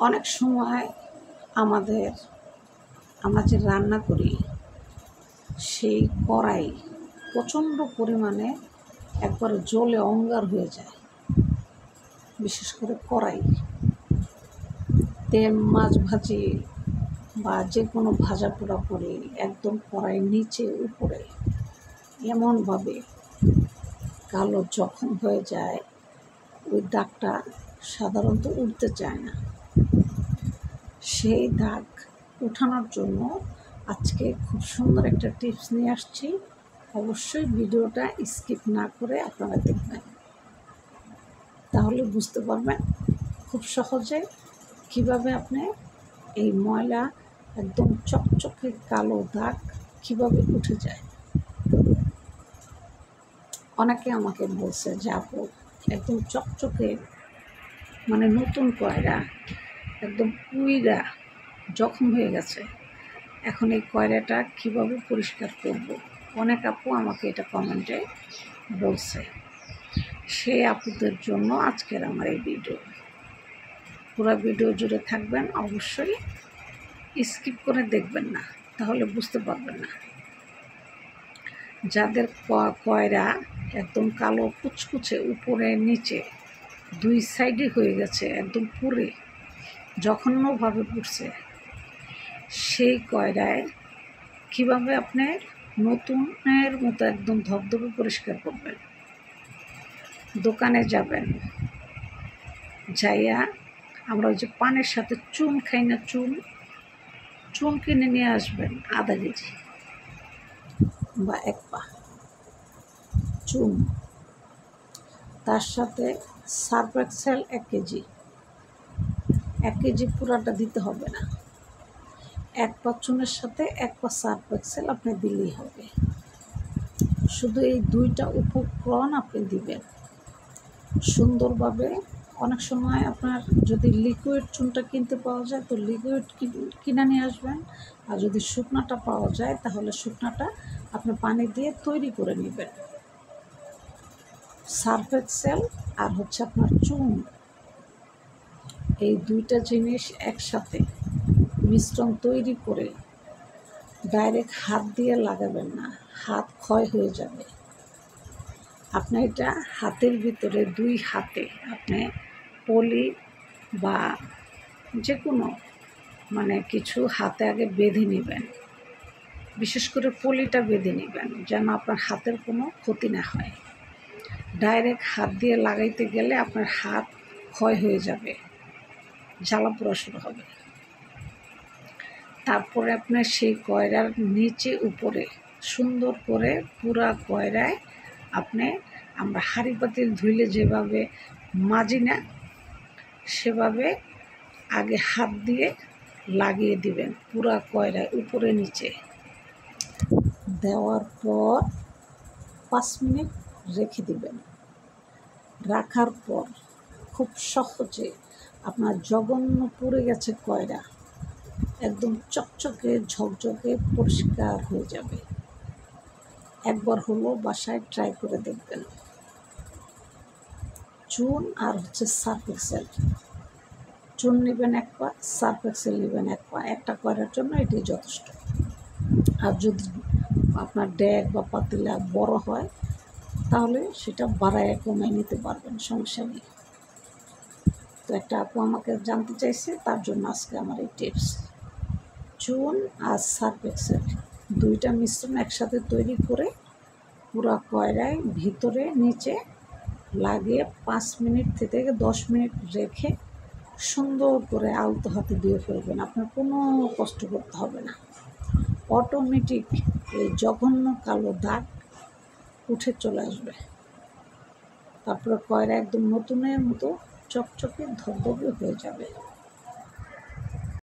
অনেক সময় আমরা যে রান্না করি সেই কড়াই প্রচণ্ড পরিমাণে একবারে জ্বলে অঙ্গার হয়ে যায়। বিশেষ করে কড়াই, তেল মাছ ভাজি বা যে কোনো ভাজা পোড়া করে একদম কড়াই নিচে উপরে এমনভাবে কালো জখম হয়ে যায়, ওই দাগটা সাধারণত উঠতে চায় না। সেই দাগ উঠানোর জন্য আজকে খুব সুন্দর একটা টিপস নিয়ে আসছি। অবশ্যই ভিডিওটা স্কিপ না করে আপনারা দেখবেন, তাহলে বুঝতে পারবেন খুব সহজে কিভাবে আপনি এই ময়লা একদম চকচকে কালো দাগ কিভাবে উঠে যায়। অনেকে আমাকে বলছে যে আপু, একদম চকচকে মানে নতুন কয়রা একদম পুইরা জখম হয়ে গেছে, এখন এই কয়রাটা কিভাবে পরিষ্কার করব। অনেক আপু আমাকে এটা কমেন্টে বলছে। সেই আপুদের জন্য আজকের আমার এই ভিডিও। পুরো ভিডিও জুড়ে থাকবেন, অবশ্যই স্কিপ করে দেখবেন না, তাহলে বুঝতে পারবেন না। যাদের কয়রা একদম কালো কুচকুচে উপরে নিচে দুই সাইডে হয়ে গেছে, একদম পুরে জঘন্যভাবে পুড়ছে, সেই কয়রায় কীভাবে আপনি নতুনের মতো একদম ধবধবে পরিষ্কার করবেন। দোকানে যাবেন, যাইয়া আমরা ওই যে পানের সাথে চুন খাই না, চুন কিনে নিয়ে আসবেন আধা কেজি বা 1 পা চুন, তার সাথে সার্ফ এক্সেল 1 কেজি। 1 কেজি পুরাটা দিতে হবে না, 1 পা চুনের সাথে 1 পা সার্ফ এক্সেল আপনি দিলেই হবে। শুধু এই 2টা উপকরণ আপনি দিবেন সুন্দরভাবে। অনেক সময় আপনার যদি লিকুইড চুনটা কিনতে পাওয়া যায় তো লিকুইড কিনে নিয়ে আসবেন, আর যদি শুকনাটা পাওয়া যায় তাহলে শুকনাটা আপনি পানি দিয়ে তৈরি করে নেবেন। সার্ফ এক্সেল আর হচ্ছে আপনার চুন, এই 2টা জিনিস একসাথে মিশ্রণ তৈরি করে ডাইরেক্ট হাত দিয়ে লাগাবেন না, হাত ক্ষয় হয়ে যাবে। আপনি এটা হাতের ভিতরে 2 হাতে আপনি পলি বা যে কোনো কিছু হাতে আগে বেঁধে নেবেন। বিশেষ করে পলিটা বেঁধে নেবেন যেন আপনার হাতের কোনো ক্ষতি না হয়। ডাইরেক্ট হাত দিয়ে লাগাইতে গেলে আপনার হাত ক্ষয় হয়ে যাবে, জ্বালা পোড়া শুরু হবে। তারপরে আপনার সেই কয়রার নিচে উপরে সুন্দর করে পুরা কয়রায় আমরা হাঁড়ি পাতিল ধুইলে যেভাবে মাজি না, সেভাবে আগে হাত দিয়ে লাগিয়ে দিবেন পুরা কয়রায় উপরে নিচে। দেওয়ার পর 5 মিনিট রেখে দিবেন। রাখার পর খুব সহজে আপনার জঘন্য পুড়ে গেছে কয়রা একদম চকচকে ঝকঝকে পরিষ্কার হয়ে যাবে। একবার হলো বাসায় ট্রাই করে দেখবেন। চুন আর হচ্ছে সার্ফ এক্সেল, চুন নেবেন 1 পা, সার্ফ এক্সেল নেবেন 1 পা। একটা কয়রার জন্য এটাই যথেষ্ট। আর যদি আপনার ড্যাগ বা পাতিলা বড় হয় তাহলে সেটা বাড়ায় কমায় নিতে পারবেন, সমস্যা নেই। তো একটা আপু আমাকে জানতে চাইছে, তার জন্য আজকে আমার এই টিপস। চুন আর সার্ফ এক্সেল 2টা মিশ্রণ একসাথে তৈরি করে পুরা কয়রায় ভিতরে নিচে লাগিয়ে 5 মিনিট থেকে 10 মিনিট রেখে সুন্দর করে আলতো হাতে দিয়ে ফেলবেন। আপনার কোনো কষ্ট করতে হবে না, অটোমেটিক এই জঘন্য কালো দাগ উঠে চলে আসবে। তারপরে কয়রা একদম নতুনের মতো চকচকে ধবধবে হয়ে যাবে।